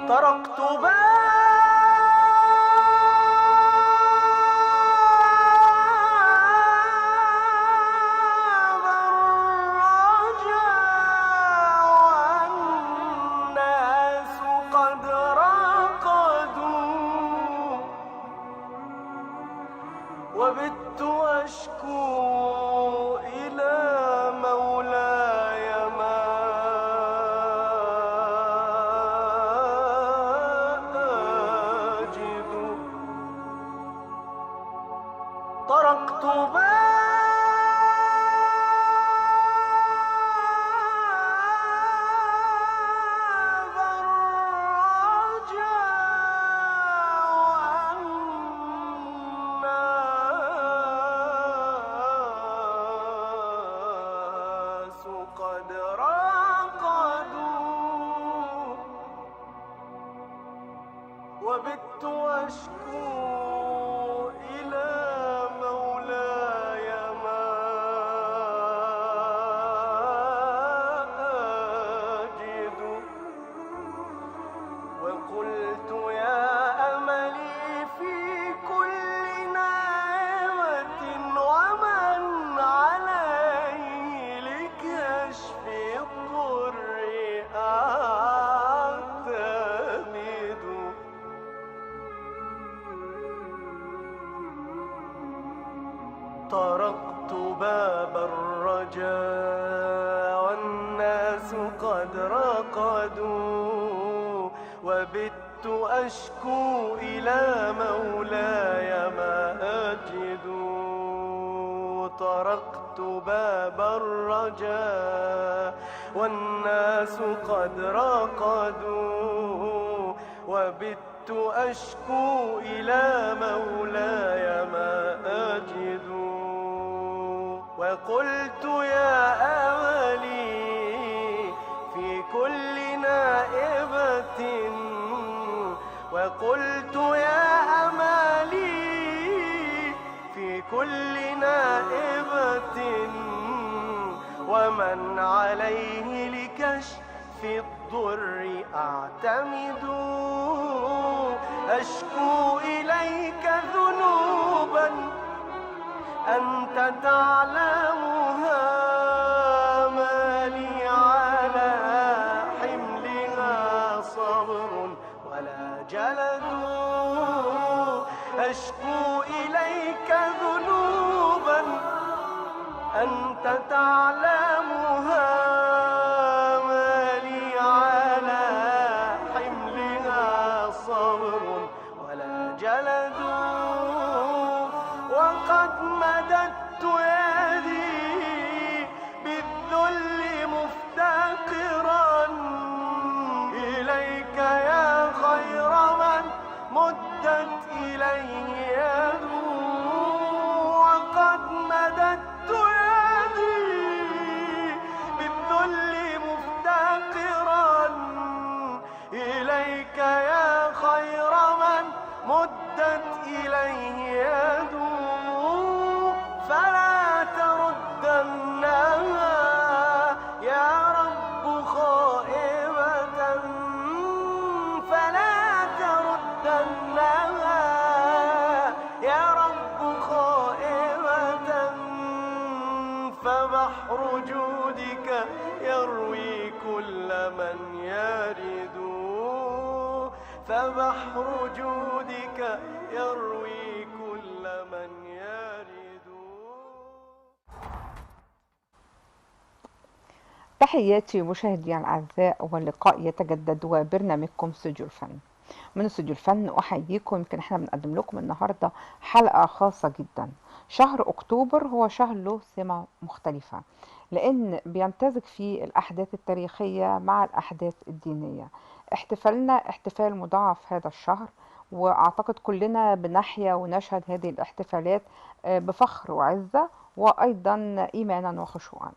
طرقت باب الرجاء والناس قد رقدوا، وبت أشكو إلى مولاي ما أجد. طرقت باب الرجاء والناس قد راقدوا، وبت أشكو إلى مولاي ما أجد. وقلت يا أملي في كل نعمة ومن عليه لكشف الضر أعتمد. طرقت باب الرجاء والناس قد رقدوا، وبت أشكو إلى مولاي ما أجد. طرقت باب الرجاء والناس قد رقدوا، وبت أشكو إلى مولاي ما أجد. وقلت يا أملي في كل نائبة، وقلت يا أملي في كل نائبة ومن عليه لكشف الضر أعتمد. أشكو إليك ذنوبا أنت تعلمها، ما لي على حملها صبر ولا جلد. أشكو إليك ذنوبا أنت تعلمها، ما لي على حملها صبر ولا جلد. وقد مددت يدي بالذل مفتقرا إليك يا خير من مدت إليه يد. وقد مددت يدي بالذل مفتقرا إليك يا خير من مدت إليه يد. فلا تردنها يا رب خائبة، فلا تردنها يا رب خائبة. فبحر جودك يروي كل من يرد، فبحر جودك يروي كل من يرد. تحياتي مشاهدي الأعزاء، واللقاء يتجدد وبرنامجكم استوديو الفن. من استوديو الفن أحييكم. يمكن احنا بنقدم لكم النهاردة حلقة خاصة جدا. شهر أكتوبر هو شهر له سمة مختلفة، لأن بيمتزج فيه الأحداث التاريخية مع الأحداث الدينية. احتفالنا احتفال مضاعف هذا الشهر، وأعتقد كلنا بنحيا ونشهد هذه الاحتفالات بفخر وعزة، وأيضا إيمانا وخشوعا.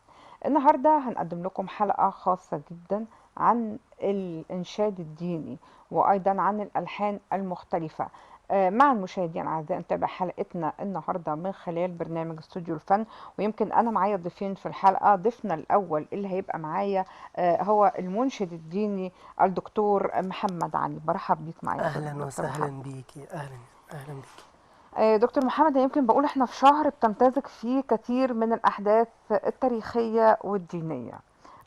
النهاردة هنقدم لكم حلقة خاصة جدا عن الإنشاد الديني، وأيضا عن الألحان المختلفة. مع المشاهدين الأعزاء نتابع حلقتنا النهاردة من خلال برنامج استوديو الفن. ويمكن أنا معايا ضيفين في الحلقة. ضيفنا الأول اللي هيبقى معايا هو المنشد الديني الدكتور محمد علي. برحب بيك معايا يا اهلا دكتور وسهلا محمد. بيكي، اهلا بيكي. دكتور محمد، يمكن بقول احنا في شهر بتمتزج فيه كثير من الأحداث التاريخية والدينية،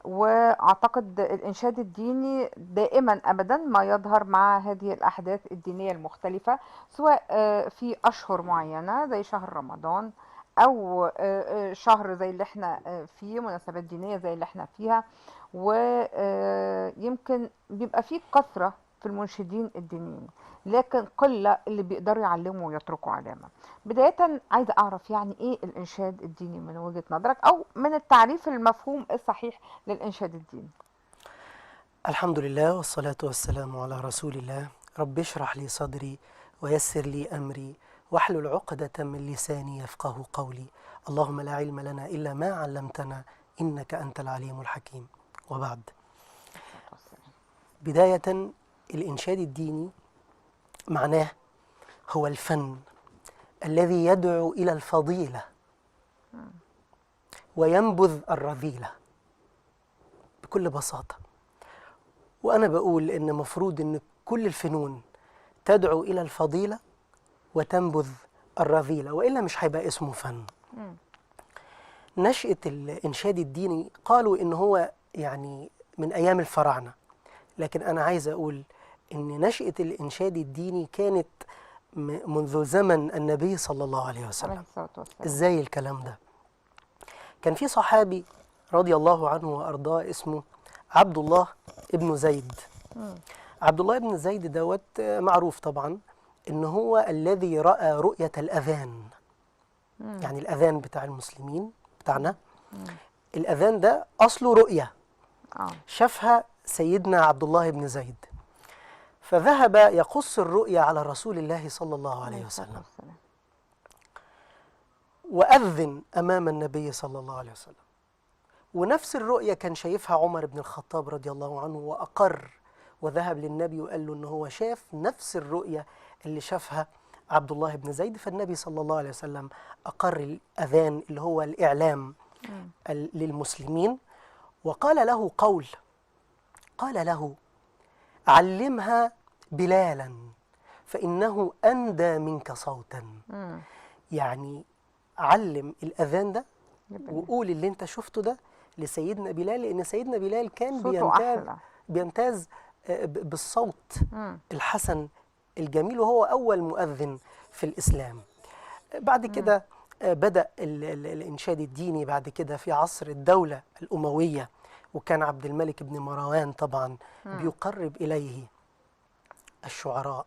واعتقد الانشاد الديني دائما ابدا ما يظهر مع هذه الاحداث الدينيه المختلفه، سواء في اشهر معينه زي شهر رمضان، او شهر زي اللي احنا فيه، مناسبات دينيه زي اللي احنا فيها. ويمكن بيبقى فيه كثره في المنشدين الدينيين، لكن قله اللي بيقدروا يعلموا ويتركوا علامه. بدايه عايزه اعرف يعني ايه الانشاد الديني من وجهه نظرك، او من التعريف المفهوم الصحيح للإنشاد الديني. الحمد لله والصلاة والسلام على رسول الله. رب اشرح لي صدري ويسر لي أمري واحلل عقدة من لساني يفقه قولي. اللهم لا علم لنا إلا ما علمتنا إنك أنت العليم الحكيم. وبعد، بداية الإنشاد الديني معناه هو الفن الذي يدعو إلى الفضيلة وينبذ الرذيلة بكل بساطة. وأنا بقول إن مفروض إن كل الفنون تدعو إلى الفضيلة وتنبذ الرذيلة، وإلا مش هيبقى اسمه فن. نشأة الإنشاد الديني قالوا إن هو يعني من أيام الفراعنة، لكن أنا عايز أقول إن نشأة الإنشاد الديني كانت منذ زمن النبي صلى الله عليه وسلم. إزاي الكلام ده؟ كان في صحابي رضي الله عنه وأرضاه اسمه عبد الله ابن زيد. عبد الله ابن زيد دوت معروف طبعا إن هو الذي رأى رؤية الأذان. يعني الأذان بتاع المسلمين بتاعنا، الأذان ده أصله رؤية شافها سيدنا عبد الله بن زيد، فذهب يقص الرؤيا على رسول الله صلى الله عليه وسلم، وأذن أمام النبي صلى الله عليه وسلم. ونفس الرؤية كان شايفها عمر بن الخطاب رضي الله عنه، وأقر وذهب للنبي وقال له إن هو شاف نفس الرؤية اللي شافها عبد الله بن زيد. فالنبي صلى الله عليه وسلم أقر الأذان اللي هو الإعلام للمسلمين، وقال له قول، قال له: علمها بلالا فإنه أندى منك صوتا. يعني علم الأذان ده وقول اللي انت شفته ده لسيدنا بلال، لأن سيدنا بلال كان بيمتاز بالصوت الحسن الجميل، وهو أول مؤذن في الإسلام. بعد كده بدأ الإنشاد الديني بعد كده في عصر الدولة الأموية، وكان عبد الملك بن مروان طبعا بيقرب إليه الشعراء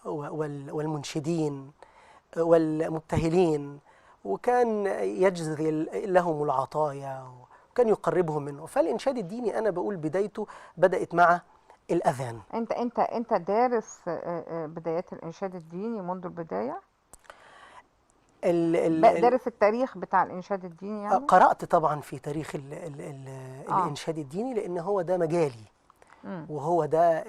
والمنشدين والمبتهلين، وكان يجزي لهم العطايا وكان يقربهم منه. فالإنشاد الديني أنا بقول بدايته بدأت مع الأذان. أنت دارس بدايات الإنشاد الديني منذ البداية؟ دارس التاريخ بتاع الإنشاد الديني يعني؟ قرأت طبعا في تاريخ الإنشاد الديني، لأن هو ده مجالي، وهو ده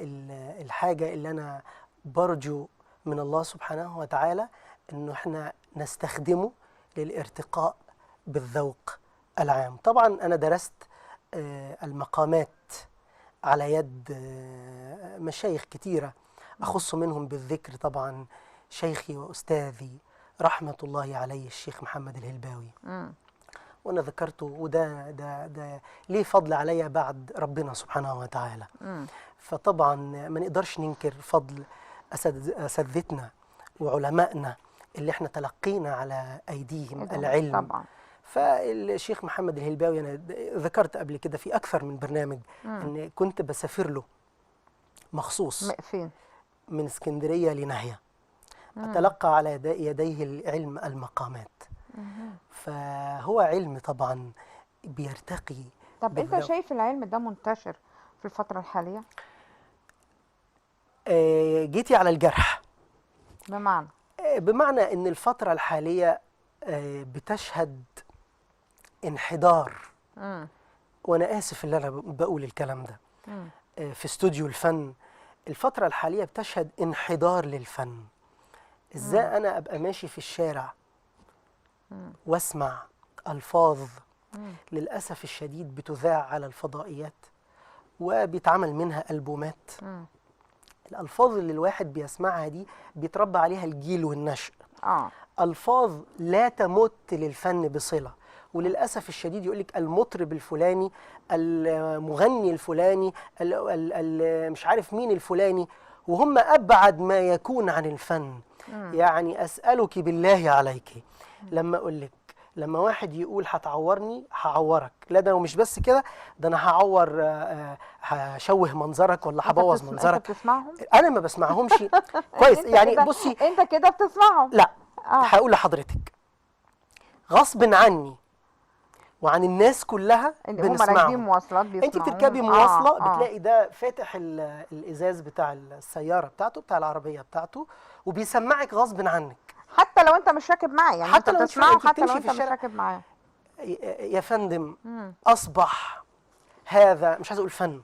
الحاجة اللي أنا برجو من الله سبحانه وتعالى إنه إحنا نستخدمه للارتقاء بالذوق العام. طبعا أنا درست المقامات على يد مشايخ كتيرة، أخص منهم بالذكر طبعا شيخي وأستاذي رحمة الله عليه الشيخ محمد الهلباوي. وأنا ذكرته، وده ليه فضل عليا بعد ربنا سبحانه وتعالى. فطبعا ما نقدرش ننكر فضل أساتذتنا وعلمائنا اللي احنا تلقينا على أيديهم العلم طبعا. فالشيخ محمد الهلباوي أنا ذكرت قبل كده في أكثر من برنامج أن كنت بسافر له مخصوص. فين؟ من اسكندرية لنهية، أتلقى على يديه العلم المقامات. فهو علم طبعا بيرتقي. طب أنت شايف العلم ده منتشر في الفترة الحالية؟ جيتي على الجرح. بمعنى أن الفترة الحالية بتشهد انحدار. وأنا آسف اللي أنا بقول الكلام ده. في استوديو الفن الفترة الحالية بتشهد انحدار للفن. ازاي انا ابقى ماشي في الشارع واسمع الفاظ للاسف الشديد بتذاع على الفضائيات وبيتعمل منها البومات. الالفاظ اللي الواحد بيسمعها دي بيتربى عليها الجيل والنشء. الفاظ لا تمت للفن بصلة، وللاسف الشديد يقولك المطرب الفلاني، المغني الفلاني، مش عارف مين الفلاني، وهم ابعد ما يكون عن الفن. يعني اسالك بالله عليك لما اقول لك، لما واحد يقول هتعورني هعورك، لا ده ومش بس كده، ده انا هعور، هشوه منظرك ولا هبوظ منظرك. انت بتسمعهم؟ انا ما بسمعهمش كويس. يعني بصي انت كده بتسمعهم؟ لا، هقول لحضرتك غصب عني وعن الناس كلها هم راكبين مواصلات بيسمعوا. انت بتركبي مواصله بتلاقي ده فاتح الازاز بتاع السياره بتاعته، بتاع العربيه بتاعته، وبيسمعك غصب عنك حتى لو انت مش راكب معاه. يعني حتى انت لو بتسمعه حتى لو في انت مش راكب معاه. يا فندم اصبح هذا، مش عايز اقول فن،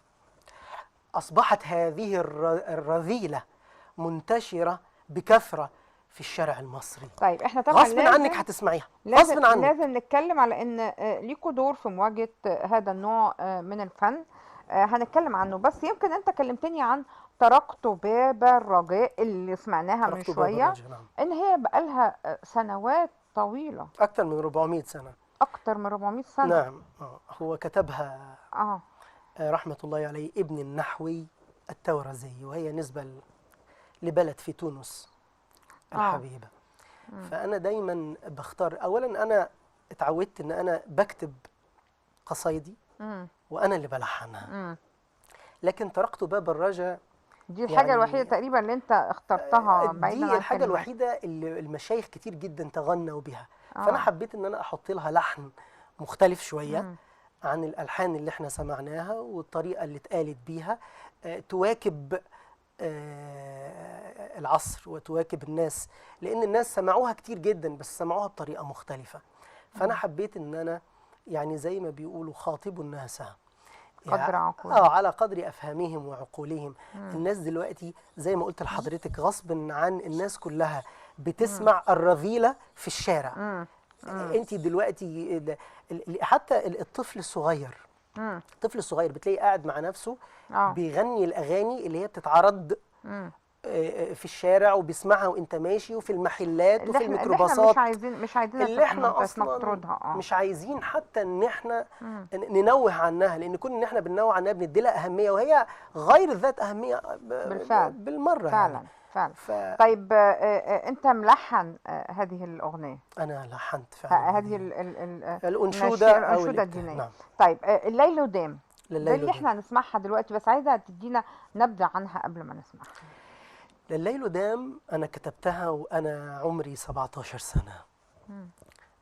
اصبحت هذه الرذيله منتشره بكثره في الشارع المصري. طيب احنا طبعا غصب عنك هتسمعيها، غصب عنك. لازم نتكلم على ان ليكوا دور في مواجهه هذا النوع من الفن. هنتكلم عنه، بس يمكن انت كلمتني عن تركت باب الرجاء اللي سمعناها من شويه، نعم. ان هي بقالها سنوات طويله، اكتر من 400 سنه. اكتر من 400 سنه. نعم. هو كتبها رحمه الله عليه ابن النحوي التورزي، وهي نسبه لبلد في تونس الحبيبه. فانا دايما بختار، اولا انا اتعودت ان انا بكتب قصايدي وانا اللي بلحنها. لكن تركت باب الرجا دي الحاجة يعني الوحيدة تقريبا اللي انت اخترتها بعيدا عن دي الحاجة الوحيدة اللي المشايخ كتير جدا تغنوا بها. فانا حبيت ان انا احط لها لحن مختلف شوية عن الالحان اللي احنا سمعناها، والطريقة اللي اتقالت بيها تواكب العصر وتواكب الناس، لان الناس سمعوها كتير جدا بس سمعوها بطريقة مختلفة. فانا حبيت ان انا يعني زي ما بيقولوا خاطبوا الناس قدر عقولهم، على قدر افهامهم وعقولهم. الناس دلوقتي زي ما قلت لحضرتك غصب عن الناس كلها بتسمع الرذيلة في الشارع. انت دلوقتي حتى الطفل الصغير، الطفل الصغير بتلاقيه قاعد مع نفسه بيغني الاغاني اللي هي بتتعرض في الشارع، وبيسمعها وانت ماشي، وفي المحلات وفي الميكروباصات. مش عايزين اللي احنا اصلا مش عايزين حتى ان احنا ننوه عنها، لان كون ان احنا بننوه عنها بندي لها اهميه، وهي غير ذات اهميه بالفعل بالمره. فعلا يعني. فعلا. طيب انت ملحن هذه الاغنيه؟ انا لحنت فعلا هذه الانشوده الدينيه. نعم. طيب الليل ودام ده اللي احنا هنسمعها دلوقتي، بس عايزه تدينا نبذه عنها قبل ما نسمعها. الليل ودام انا كتبتها وانا عمري 17 سنه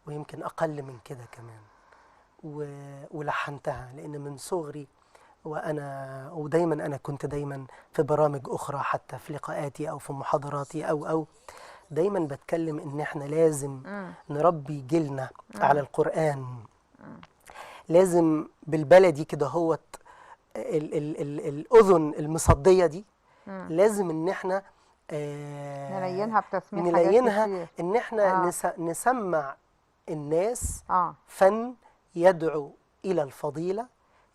ويمكن اقل من كده كمان، ولحنتها لان من صغري ودايما انا كنت دايما في برامج اخرى، حتى في لقاءاتي او في محاضراتي او دايما بتكلم ان احنا لازم نربي جيلنا على القرآن. لازم بالبلدي كده هوت الاذن المصديه دي لازم ان احنا نلينها بتسميع نلينها حاجات كتير. ان احنا نسمع الناس فن يدعو الى الفضيله،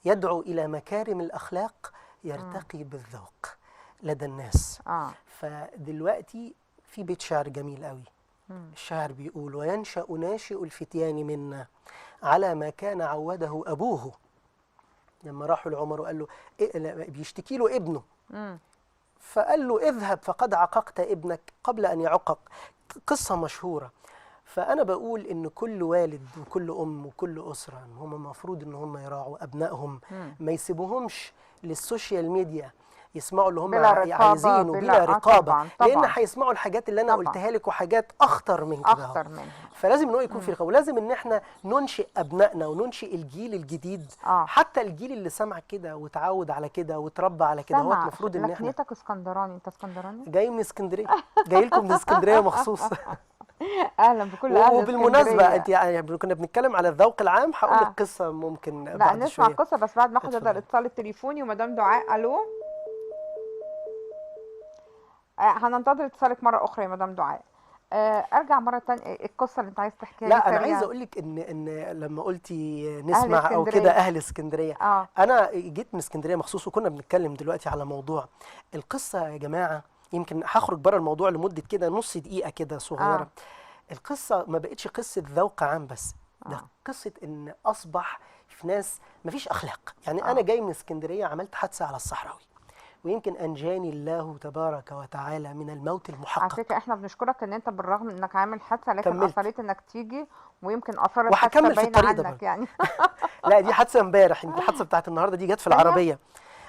يدعو الى مكارم الاخلاق، يرتقي بالذوق لدى الناس. فدلوقتي في بيت شعر جميل قوي، الشاعر بيقول: وينشأ ناشئ الفتيان منا على ما كان عوده أبوه. لما راحوا لعمر وقال له بيشتكي له ابنه، فقال له: اذهب فقد عققت ابنك قبل أن يعقق. قصة مشهورة. فأنا بقول إن كل والد وكل أم وكل أسرة هم المفروض إن هم يراعوا أبنائهم، ما يسيبوهمش للسوشيال ميديا يسمعوا اللي هم عايزينه بلا رقابة. طبعًا. لأن هيسمعوا الحاجات اللي أنا قلتها لك وحاجات أخطر من كده. أخطر منها. فلازم إن هو يكون في رقابة، ولازم إن إحنا ننشئ أبنائنا وننشئ الجيل الجديد. حتى الجيل اللي سمع كده وتعود على كده وتربى على كده، هو المفروض إن إحنا. لكنتك اسكندراني، أنت اسكندراني؟ جاي من اسكندرية، جاي لكم من اسكندرية مخصوص. اهلا بكل اهل. وبالمناسبه انت يعني كنا بنتكلم على الذوق العام، هقول لك قصه ممكن لا بعد نسمع شوية. قصه، بس بعد ما اخد هذا الاتصال التليفوني. ومدام دعاء، الو. هننتظر اتصالك مرة أخرى يا مدام دعاء. أرجع مرة تانية، القصة اللي أنت عايز تحكيها لي لا انا عايز سريعا. اقول لك ان لما قلتي أهل نسمع او كده اسكندرية. اهل اسكندريه، اه. انا جيت من اسكندريه مخصوص وكنا بنتكلم دلوقتي على موضوع القصه يا جماعه. يمكن هخرج بره الموضوع لمده كده نص دقيقه كده صغيره. اه. القصه ما بقتش قصه ذوق عام بس، ده اه. قصه ان اصبح في ناس مفيش اخلاق. يعني انا اه. جاي من اسكندريه عملت حادثه على الصحراوي، ويمكن انجاني الله تبارك وتعالى من الموت على المحقق. فكرة احنا بنشكرك ان انت بالرغم انك عامل حادثة لكن كملت اصريت انك تيجي، ويمكن اثار الحادثة وهكمل في باينة الطريق ده عنك برضه. يعني. لا دي حادثه امبارح، يمكن الحادثه بتاعت النهارده دي جت في تانية. العربيه.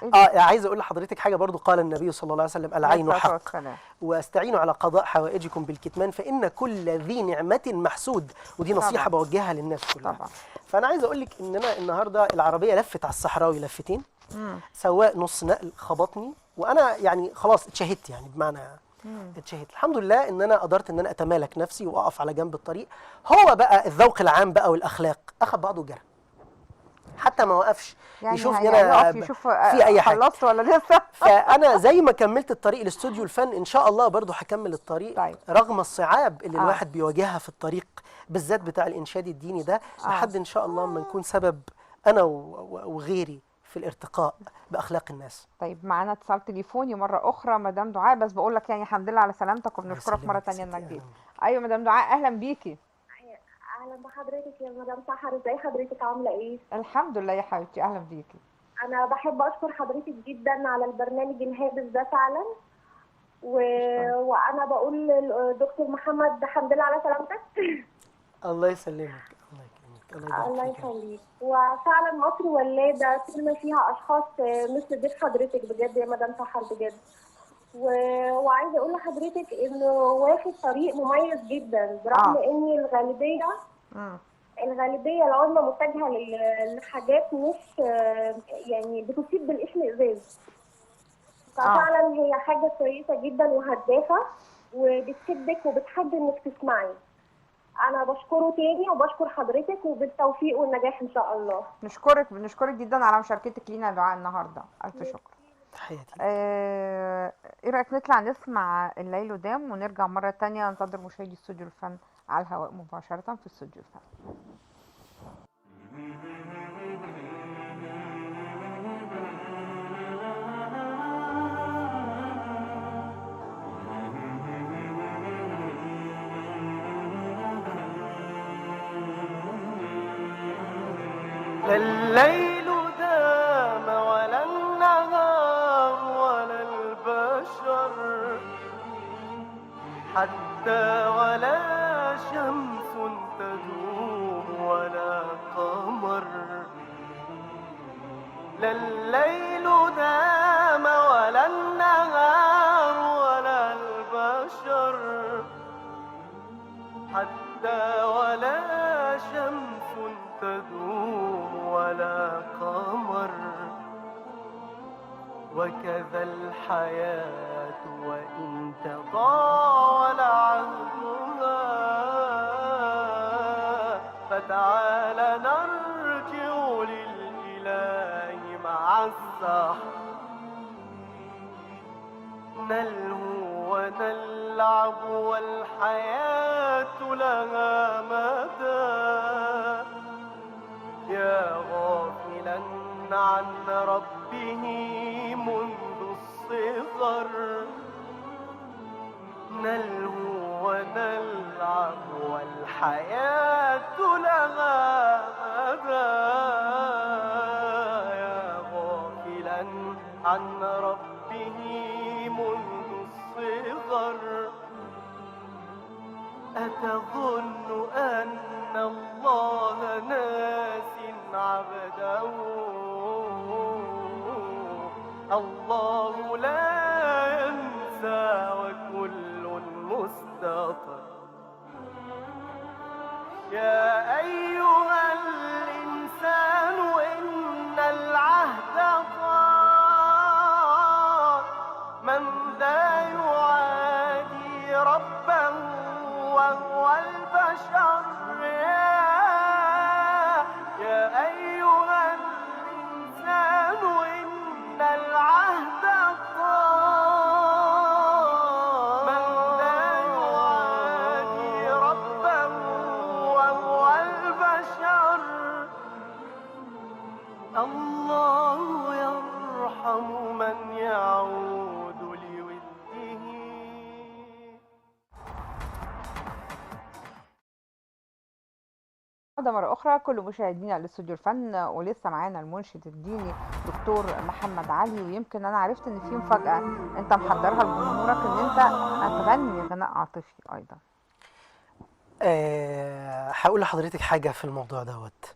ايه ده؟ عايز اقول لحضرتك حاجه برضو. قال النبي صلى الله عليه وسلم: عليه العين الصلاة حق، والسلام. واستعينوا على قضاء حوائجكم بالكتمان فان كل ذي نعمه محسود. ودي نصيحه طبعا. بوجهها للناس كلها. طبعا. فانا عايز اقول لك ان انا النهارده العربيه لفت على الصحراوي لفتين، امم. سواق نص نقل خبطني وانا يعني خلاص اتشهدت، يعني بمعنى اتشهدت. الحمد لله ان انا قدرت ان انا اتمالك نفسي واقف على جنب الطريق. هو بقى الذوق العام بقى والاخلاق اخذ بعضه وجرى، حتى ما وقفش يعني يشوفني يعني انا يقف يشوف في اي حاجه. خلصت ولا لسه؟ فانا زي ما كملت الطريق لاستوديو الفن ان شاء الله برضو هكمل الطريق طيب. رغم الصعاب اللي اه. الواحد بيواجهها في الطريق، بالذات بتاع الانشاد الديني ده، لحد ان شاء الله ما نكون سبب انا وغيري في الارتقاء باخلاق الناس. طيب معانا اتصال تليفوني مرة أخرى مدام دعاء، بس بقول لك يعني الحمد لله على سلامتك الله وبنشكرك مرة يسلمك يا تانية ستي، إنك اهلا جيت. بيك. أيوة مدام دعاء أهلا بيكي. اهلا بحضرتك يا مدام سحر، ازي حضرتك عامله ايه؟ الحمد لله يا حبيبتي، أهلا بيكي. انا بحب اشكر حضرتك جدا على البرنامج الهادف ده فعلا شكرا. وانا بقول للدكتور محمد الحمد لله على سلامتك. الله يسلمك، الله يكرمك، الله يبارك الله فيك يا رب. يخليك. وفعلا مصر ولاده فينا فيها اشخاص مثل ضيف حضرتك بجد يا مدام سحر بجد. وعايزه اقول لحضرتك انه واخد طريق مميز جدا برغم ان الغالبيه العظمى متجهه لحاجات مش يعني بتصيب بالاشمئزاز. ففعلا هي حاجه كويسه جدا وهدافه وبتشدك وبتحب انك تسمعي. انا بشكره تاني وبشكر حضرتك وبالتوفيق والنجاح ان شاء الله. بنشكرك جدا على مشاركتك لينا يا دعاء النهارده، ألف شكر. تحياتي. ايه رأيك نطلع نسمع الليل قدام ونرجع مرة تانية ننتظر مشاهدي استوديو الفن على الهواء مباشرة في استوديو الفن. لا الليل دام ولا النهار ولا البشر، حتى ولا شمس تدوم ولا قمر. لا الليل دام ولا النهار ولا البشر، حتى ولا شمس تدوم ولا قمر. وكذا الحياة وإن تطاول عهدها، فتعال نرجع للإله مع السحر، نلهو ونلعب والحياة لها مدى. يا غافلا عن ربه منذ الصغر، نلهو ونلعب والحياة لها مدى. يا غافلا عن ربه منذ الصغر، أتظن أن الله ناس عبده؟ الله لا ينسى وكل مستطر. يا أيها الإنسان إن العهد طار، من ذا يعادي ربه وهو البشر. يا أيها الإنسان إن العهد طار، عودة مرة أخرى كل مشاهدينا لاستوديو الفن، ولسه معانا المنشد الديني دكتور محمد علي. ويمكن أنا عرفت إن في مفاجأة أنت محضرها لجمهورك، إن أنت هتغني غناء عاطفي أيضا. هقول لحضرتك حاجة في الموضوع دوت.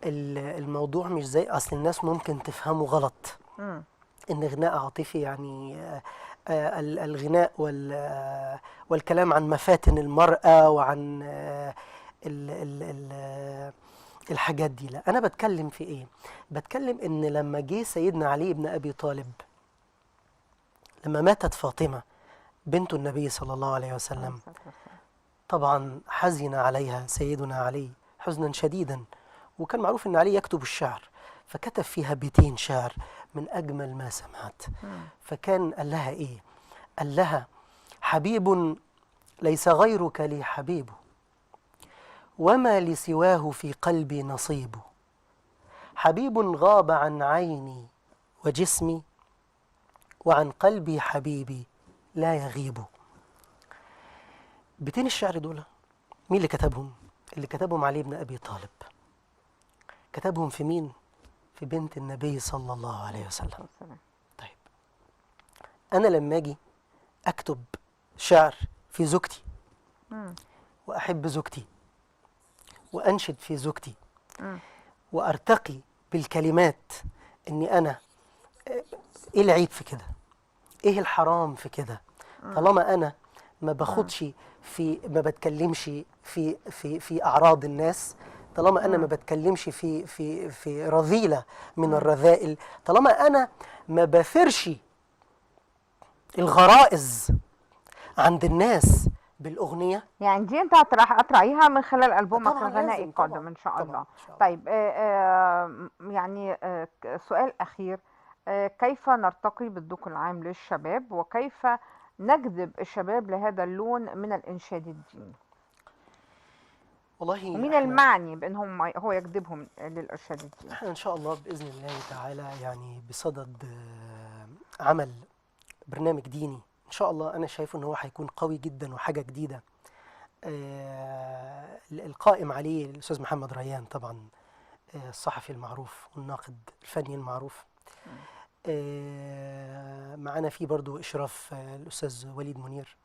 الموضوع مش زي أصل الناس ممكن تفهمه غلط، مم. إن غناء عاطفي يعني الغناء والكلام عن مفاتن المرأة وعن الحاجات دي. لا، أنا بتكلم في إيه؟ بتكلم إن لما جه سيدنا علي بن أبي طالب، لما ماتت فاطمة بنت النبي صلى الله عليه وسلم، طبعا حزن عليها سيدنا علي حزنا شديدا، وكان معروف ان علي يكتب الشعر، فكتب فيها بيتين شعر من اجمل ما سمعت. فكان قال لها ايه؟ قال لها: حبيب ليس غيرك لي حبيب، وما لسواه في قلبي نصيب، حبيب غاب عن عيني وجسمي، وعن قلبي حبيبي لا يغيب. بيتين الشعر دول مين اللي كتبهم؟ اللي كتبهم علي بن أبي طالب. كتبهم في مين؟ في بنت النبي صلى الله عليه وسلم. طيب، أنا لما أجي أكتب شعر في زوجتي وأحب زوجتي وأنشد في زوجتي وأرتقي بالكلمات، إني أنا إيه العيب في كده؟ إيه الحرام في كده؟ طالما أنا ما باخدش ما بتكلمش في اعراض الناس، طالما انا ما بتكلمش في رذيله من الرذائل، طالما انا ما بثيرش الغرائز عند الناس بالاغنيه. يعني دي أنت هتراعيها من خلال ألبومك طبعاً الغنائي لازم، القادم طبعاً، إن شاء طبعاً الله. إن شاء الله. طيب، يعني سؤال أخير، كيف نرتقي بالذوق العام للشباب، وكيف نجذب الشباب لهذا اللون من الإنشاد الديني؟ والله ومين احنا المعني بأنهم هو يجذبهم للإرشاد الديني؟ ان شاء الله باذن الله تعالى يعني بصدد عمل برنامج ديني ان شاء الله. انا شايف ان هو هيكون قوي جدا وحاجه جديده. القائم عليه الاستاذ محمد ريان طبعا، الصحفي المعروف والناقد الفني المعروف. معانا فيه برضو اشراف الاستاذ وليد منير.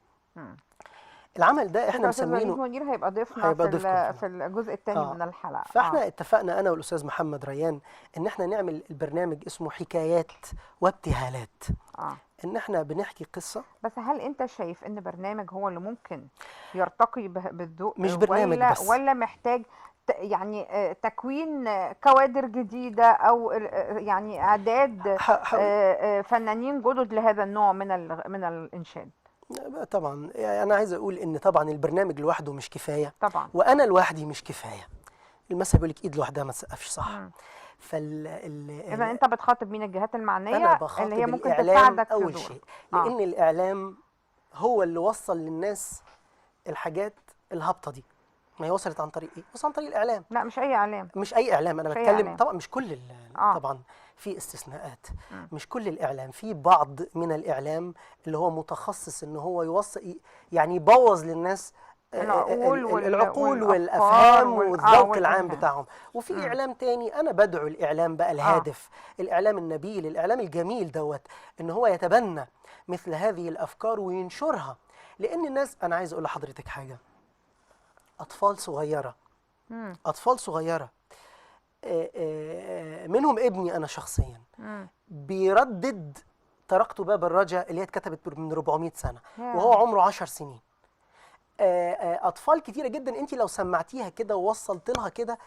العمل ده احنا الأستاذ وليد مسمينه، منير هيبقى ضيفنا هيبقى ضيفكم في الجزء الثاني من الحلقة. فاحنا اتفقنا انا والاستاذ محمد ريان ان احنا نعمل البرنامج اسمه حكايات وابتهالات. ان احنا بنحكي قصه. بس هل انت شايف ان برنامج هو اللي ممكن يرتقي بالذوق، مش برنامج ولا بس، ولا محتاج يعني تكوين كوادر جديدة، او يعني اعداد فنانين جدد لهذا النوع من الانشاد؟ طبعا يعني انا عايز اقول ان طبعا البرنامج لوحده مش كفايه طبعا، وانا لوحدي مش كفايه. المثل بيقول لك ايد لوحدها ما تسقفش، صح؟ اذا انت بتخاطب مين؟ الجهات المعنيه أنا بخاطب اللي هي ممكن الإعلام تساعدك أول في شيء، لأن الإعلام هو اللي وصل للناس الحاجات الهابطة دي. ما هي وصلت عن طريق إيه؟ وصلت عن طريق الإعلام. لا، مش أي إعلام، مش أي إعلام، أنا بتكلم طبعا مش كل طبعا في استثناءات. مش كل الإعلام، في بعض من الإعلام اللي هو متخصص إن هو يوصل، يعني يبوظ للناس العقول والافهام والذوق العام بتاعهم. وفي اعلام تاني انا بدعو الاعلام بقى الهادف، الاعلام النبيل، الاعلام الجميل دوت، ان هو يتبنى مثل هذه الافكار وينشرها. لان الناس، انا عايز اقول لحضرتك حاجه، اطفال صغيره اطفال صغيره منهم ابني انا شخصيا بيردد تركت باب الرجاء اللي هي اتكتبت من 400 سنه وهو عمره 10 سنين. اطفال كتيره جدا انت لو سمعتيها كده ووصلت لها كده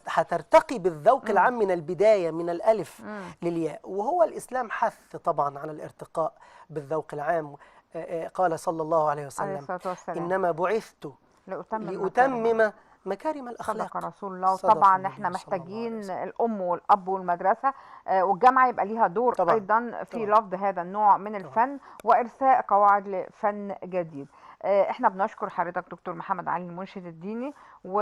هترتقي بالذوق العام من البدايه، من الالف للياء. وهو الاسلام حث طبعا على الارتقاء بالذوق العام. قال صلى الله عليه وسلم: انما بعثت لاتمم مكارم الاخلاق. صدق رسول الله. طبعا احنا محتاجين الام والاب والمدرسه والجامعه يبقى ليها دور طبعًا ايضا في لفظ هذا النوع من الفن وارساء قواعد لفن جديد. احنا بنشكر حضرتك دكتور محمد علي المنشد الديني.